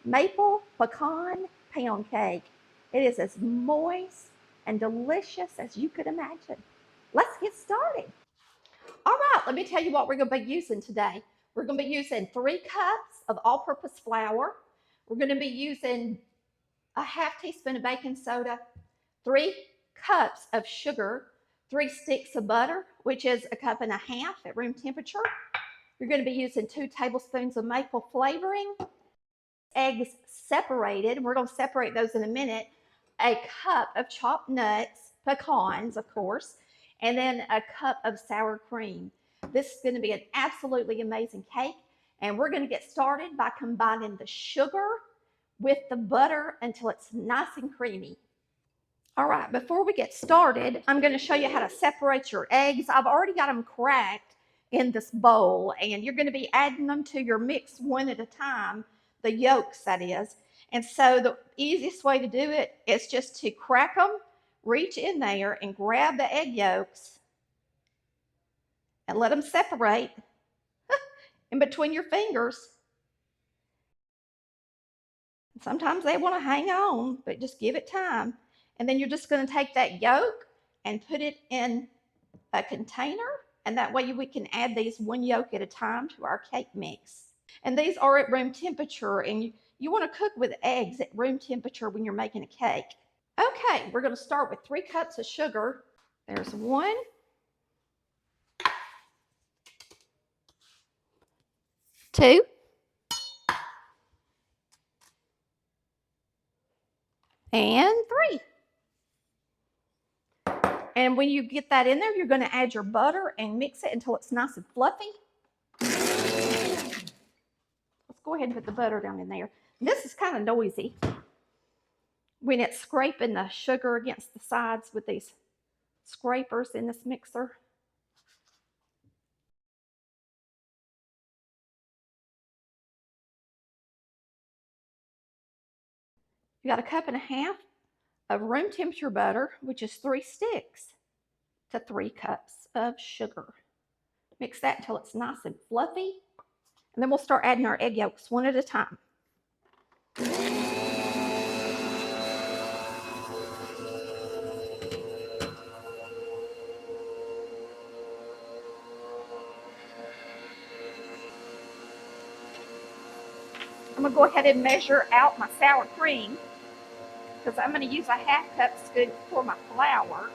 maple pecan pound cake. It is as moist and delicious as you could imagine. Let's get started. All right, let me tell you what we're going to be using today. We're going to be using 3 cups of all-purpose flour. We're going to be using a half teaspoon of baking soda, 3 cups of sugar, 3 sticks of butter, which is a cup and a half at room temperature. You're going to be using 2 tablespoons of maple flavoring, eggs separated. We're going to separate those in a minute. A cup of chopped nuts, pecans, of course, and then a cup of sour cream. This is going to be an absolutely amazing cake, and we're going to get started by combining the sugar with the butter until it's nice and creamy. All right, before we get started, I'm going to show you how to separate your eggs. I've already got them cracked in this bowl, and you're going to be adding them to your mix one at a time, the yolks, that is. And so the easiest way to do it is just to crack them, reach in there and grab the egg yolks and let them separate in between your fingers. Sometimes they want to hang on, but just give it time. And then you're just going to take that yolk and put it in a container, and that way we can add these one yolk at a time to our cake mix. And these are at room temperature, and you want to cook with eggs at room temperature when you're making a cake. Okay, we're going to start with 3 cups of sugar. There's 1, 2, and 3. And when you get that in there, you're going to add your butter and mix it until it's nice and fluffy. Let's go ahead and put the butter down in there. This is kind of noisy when it's scraping the sugar against the sides with these scrapers in this mixer. You got a cup and a half of room temperature butter, which is 3 sticks to 3 cups of sugar. Mix that until it's nice and fluffy, and then we'll start adding our egg yolks one at a time. I'm going to go ahead and measure out my sour cream because I'm going to use a half cup scoop for my flour.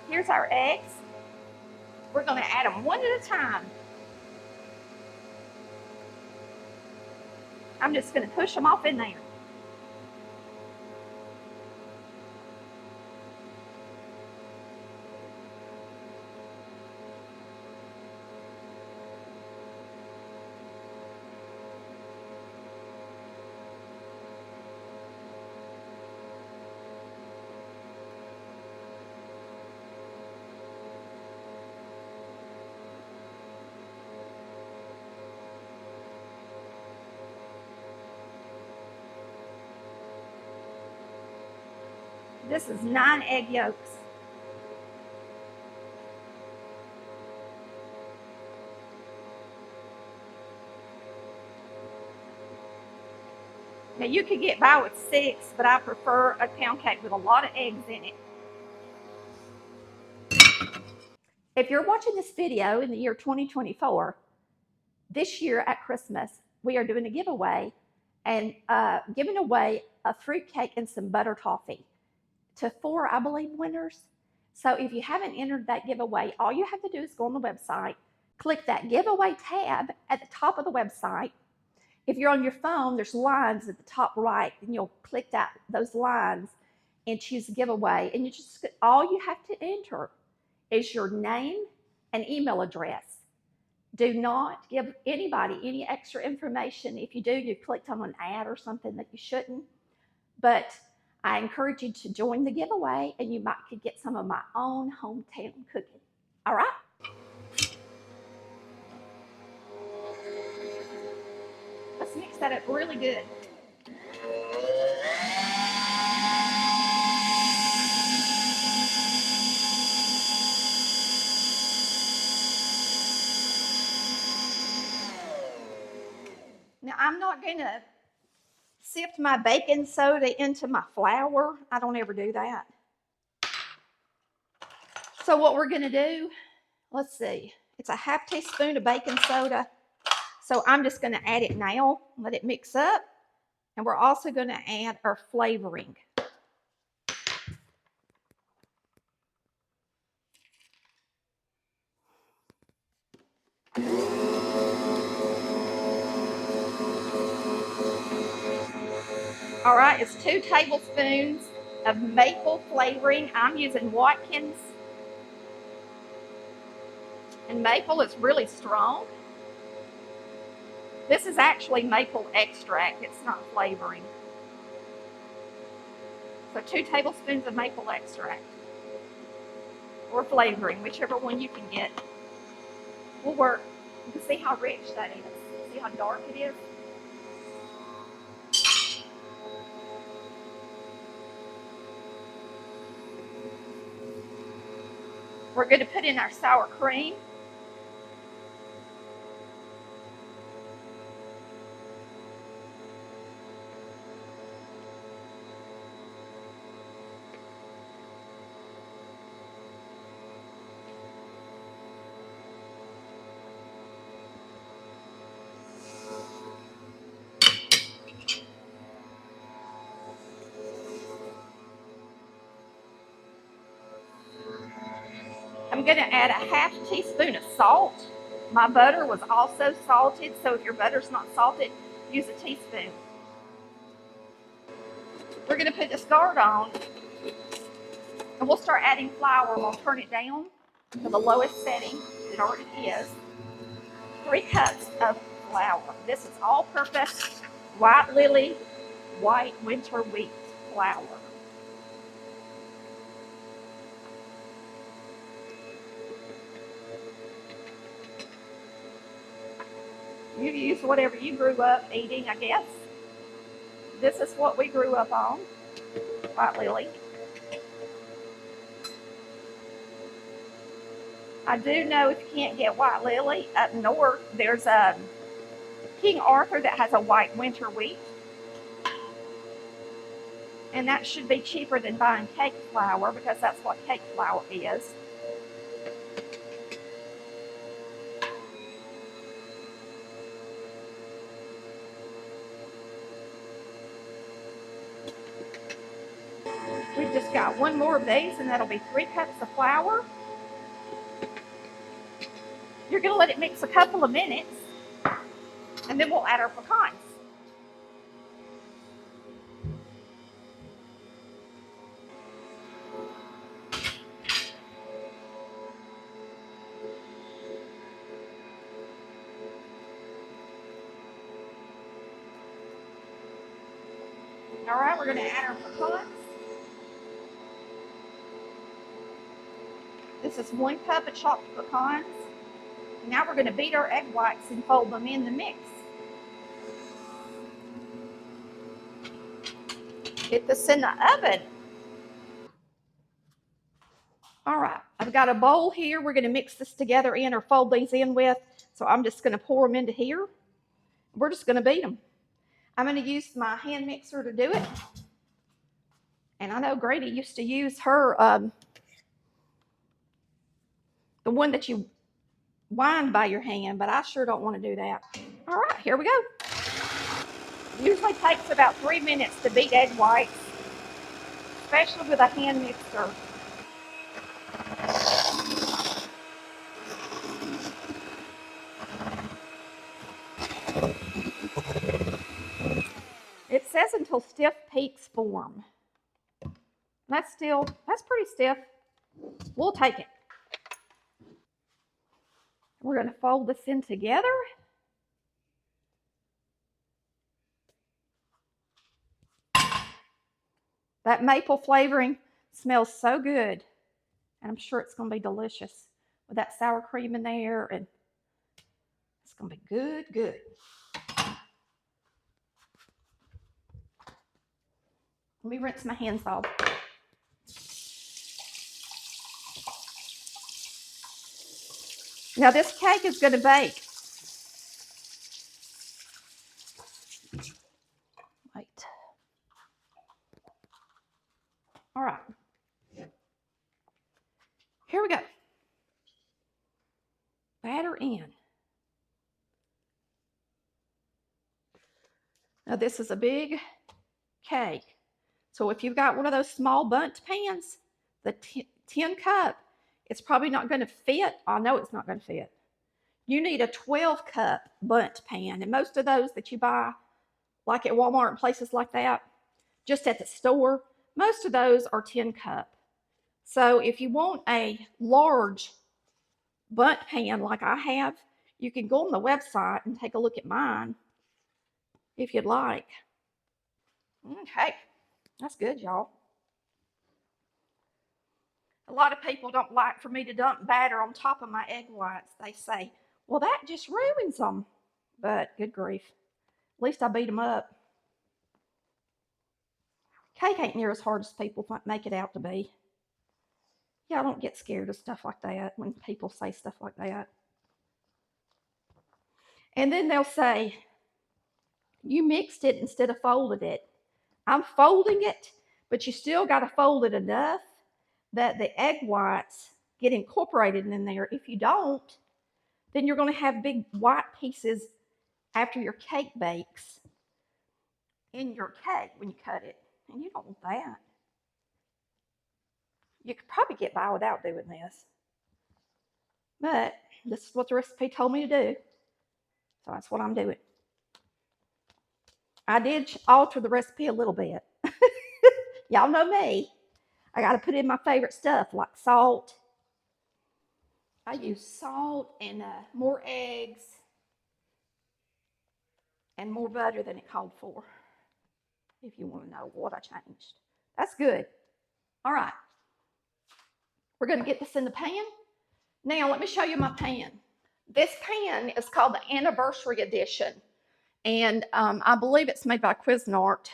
Here's our eggs. We're going to add them one at a time. I'm just going to push them off in there. This is 9 egg yolks. Now you could get by with 6, but I prefer a pound cake with a lot of eggs in it. If you're watching this video in the year 2024, this year at Christmas, we are doing a giveaway and giving away a fruit cake and some butter toffee to 4, I believe, winners. So if you haven't entered that giveaway, all you have to do is go on the website, click that giveaway tab at the top of the website. If you're on your phone, there's lines at the top right, and you'll click those lines and choose giveaway. And all you have to enter is your name and email address. Do not give anybody any extra information. If you do, you clicked on an ad or something that you shouldn't. But I encourage you to join the giveaway, and you could get some of my own hometown cooking. All right? Let's mix that up really good. going to sift my baking soda into my flour. I don't ever do that. So what we're going to do, let's see, it's a half teaspoon of baking soda. So I'm just going to add it now, let it mix up. And we're also going to add our flavoring. All right, it's 2 tablespoons of maple flavoring. I'm using Watkins. And maple is really strong. This is actually maple extract. It's not flavoring. So 2 tablespoons of maple extract. Or flavoring, whichever one you can get. Will work. You can see how rich that is. See how dark it is? We're going to put in our sour cream. I'm going to add a half teaspoon of salt. My butter was also salted, so if your butter's not salted, use a teaspoon. We're going to put this guard on, and we'll start adding flour. We'll turn it down to the lowest setting it already is. 3 cups of flour. This is all-purpose White Lily white winter wheat flour. You use whatever you grew up eating, I guess. This is what we grew up on, White Lily. I do know if you can't get White Lily up north, there's a King Arthur that has a white winter wheat. And that should be cheaper than buying cake flour because that's what cake flour is. We've just got 1 more of these, and that'll be 3 cups of flour. You're going to let it mix a couple of minutes, and then we'll add our pecans. All right, we're going to add our pecans. This is 1 cup of chopped pecans. Now we're going to beat our egg whites and fold them in the mix. Get this in the oven. All right, I've got a bowl here. We're going to mix this together in or fold these in with. So I'm just going to pour them into here. We're just going to beat them. I'm going to use my hand mixer to do it. And I know Grady used to use her, the one that you wind by your hand, but I sure don't want to do that. All right, here we go. Usually takes about 3 minutes to beat egg whites, especially with a hand mixer. It says until stiff peaks form. That's pretty stiff. We'll take it. We're going to fold this in together. That maple flavoring smells so good. And I'm sure it's going to be delicious with that sour cream in there. And it's going to be good, good. Let me rinse my hands off. Now this cake is going to bake All right. Here we go. Batter in. Now this is a big cake. So if you've got one of those small bundt pans, the 10 cup, it's probably not going to fit. I know it's not going to fit. You need a 12 cup bundt pan. And most of those that you buy, like at Walmart and places like that, just at the store, most of those are 10 cup. So if you want a large bundt pan like I have, you can go on the website and take a look at mine if you'd like. Okay, that's good, y'all. A lot of people don't like for me to dump batter on top of my egg whites. They say, well, that just ruins them. But good grief, at least I beat them up. Cake ain't near as hard as people make it out to be. Yeah, I don't get scared of stuff like that when people say stuff like that. And then they'll say, you mixed it instead of folded it. I'm folding it, but you still got to fold it enough that the egg whites get incorporated in there. If you don't, then you're going to have big white pieces after your cake bakes in your cake when you cut it. And you don't want that. You could probably get by without doing this. But this is what the recipe told me to do. So that's what I'm doing. I did alter the recipe a little bit. Y'all know me. I got to put in my favorite stuff like salt. I use salt and more eggs and more butter than it called for, if you want to know what I changed. That's good. All right. We're going to get this in the pan. Now, let me show you my pan. This pan is called the Anniversary Edition. And I believe it's made by Cuisinart.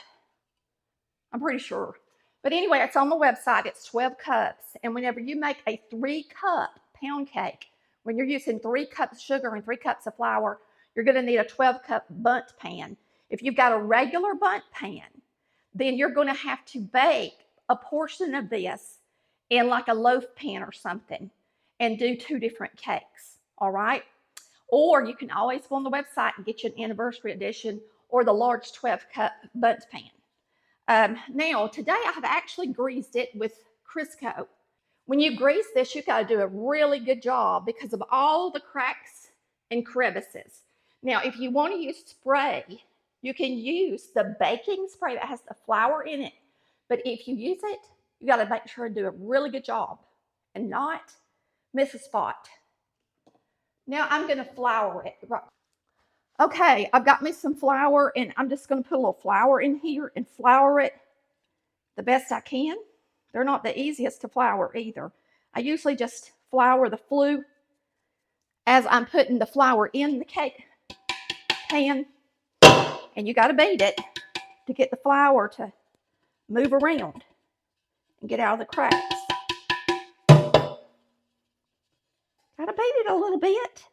I'm pretty sure. But anyway, it's on the website. It's 12 cups. And whenever you make a 3-cup pound cake, when you're using 3 cups of sugar and 3 cups of flour, you're going to need a 12-cup bundt pan. If you've got a regular bundt pan, then you're going to have to bake a portion of this in like a loaf pan or something and do 2 different cakes, all right? Or you can always go on the website and get you an Anniversary Edition or the large 12-cup bundt pan. Now, today I have actually greased it with Crisco. When you grease this, you got to do a really good job because of all the cracks and crevices. Now, if you want to use spray, you can use the baking spray that has the flour in it. But if you use it, you got to make sure to do a really good job and not miss a spot. Now I'm going to flour it. Okay, I've got me some flour, and I'm just going to put a little flour in here and flour it the best I can. They're not the easiest to flour either. I usually just flour the flue as I'm putting the flour in the cake pan, and you got to beat it to get the flour to move around and get out of the cracks. Got to beat it a little bit.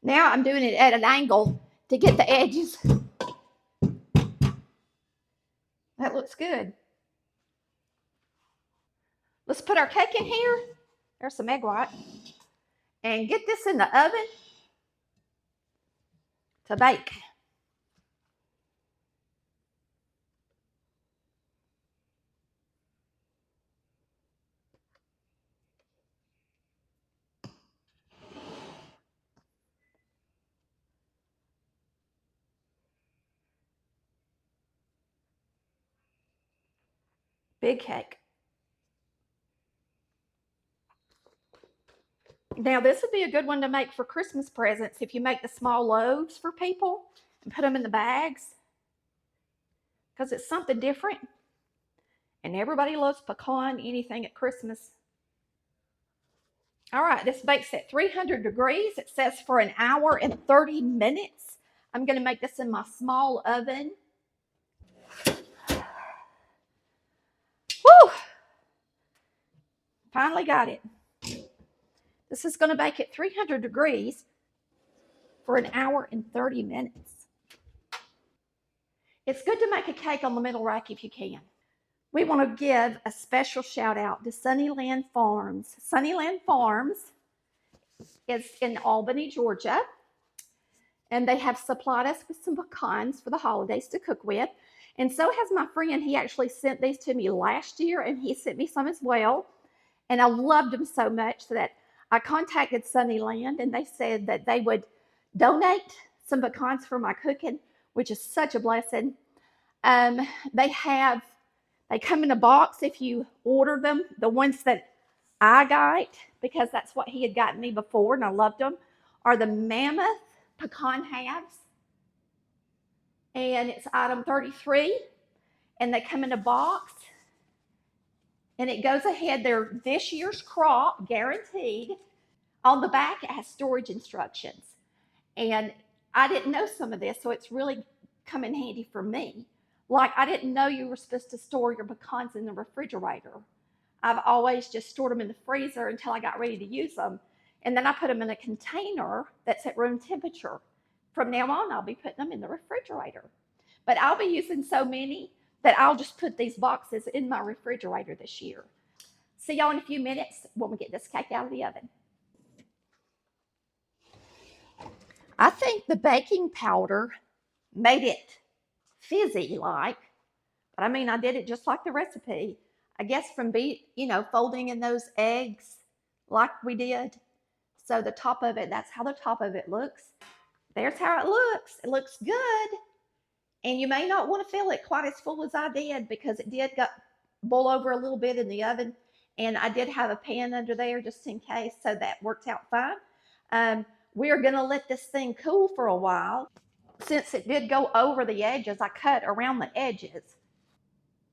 Now I'm doing it at an angle to get the edges. That looks good. Let's put our cake in here. There's some egg white. And get this in the oven to bake. Big cake. Now this would be a good one to make for Christmas presents if you make the small loaves for people and put them in the bags, because it's something different. And everybody loves pecan anything at Christmas. All right, this bakes at 300 degrees. It says for an hour and 30 minutes. I'm going to make this in my small oven. Woo! Finally got it. This is going to bake at 300 degrees for an hour and 30 minutes. It's good to make a cake on the middle rack if you can. We want to give a special shout out to Sunnyland Farms. Sunnyland Farms is in Albany, Georgia, and they have supplied us with some pecans for the holidays to cook with. And so has my friend. He actually sent these to me last year, and he sent me some as well. And I loved them so much that I contacted Sunnyland, and they said that they would donate some pecans for my cooking, which is such a blessing. They come in a box if you order them. The ones that I got, because that's what he had gotten me before, and I loved them, are the Mammoth Pecan Halves. And it's item 33, and they come in a box. And it goes ahead, they're this year's crop, guaranteed. On the back, it has storage instructions. And I didn't know some of this, so it's really come in handy for me. Like, I didn't know you were supposed to store your pecans in the refrigerator. I've always just stored them in the freezer until I got ready to use them. And then I put them in a container that's at room temperature. From now on, I'll be putting them in the refrigerator. But I'll be using so many that I'll just put these boxes in my refrigerator this year. See y'all in a few minutes when we get this cake out of the oven. I think the baking powder made it fizzy like, but I mean, I did it just like the recipe. I guess from folding in those eggs like we did. So the top of it, that's how the top of it looks. There's how it looks. It looks good. And you may not want to fill it quite as full as I did, because it did boil over a little bit in the oven. And I did have a pan under there just in case, so that worked out fine. We are going to let this thing cool for a while. Since it did go over the edges, I cut around the edges.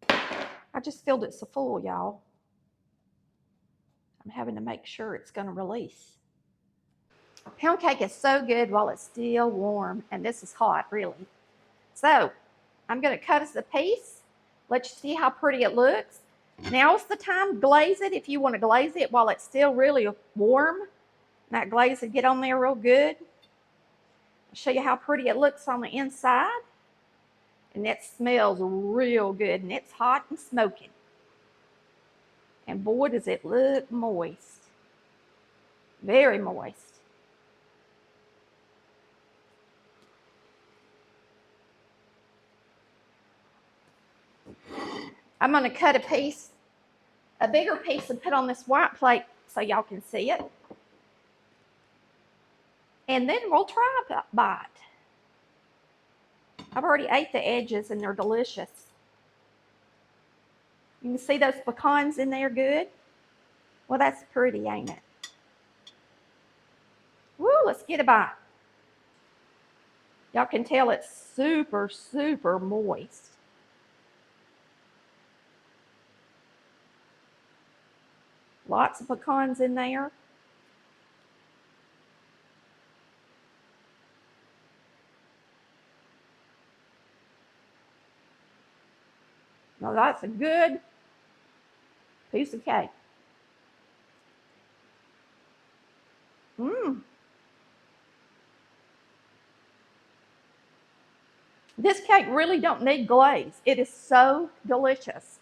I just filled it so full, y'all. I'm having to make sure it's going to release. Pound cake is so good while it's still warm, and this is hot, really. So I'm going to cut us a piece. Let you see how pretty it looks. Now's the time to glaze it if you want to glaze it while it's still really warm. That glaze will get on there real good. I'll show you how pretty it looks on the inside. And it smells real good, and it's hot and smoking. And boy, does it look moist. Very moist. I'm going to cut a bigger piece, and put on this white plate so y'all can see it. And then we'll try a bite. I've already ate the edges, and they're delicious. You can see those pecans in there good? Well, that's pretty, ain't it? Woo, let's get a bite. Y'all can tell it's super, super moist. Lots of pecans in there. Now that's a good piece of cake. This cake really don't need glaze. It is so delicious.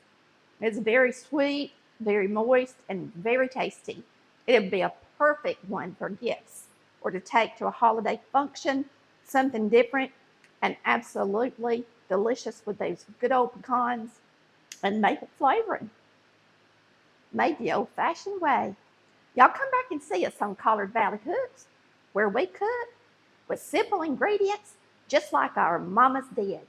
It's very sweet, very moist, and very tasty. It would be a perfect one for gifts or to take to a holiday function, something different, and absolutely delicious with those good old pecans and maple flavoring. Made the old-fashioned way. Y'all come back and see us on Collard Valley Cooks, where we cook with simple ingredients just like our mamas did.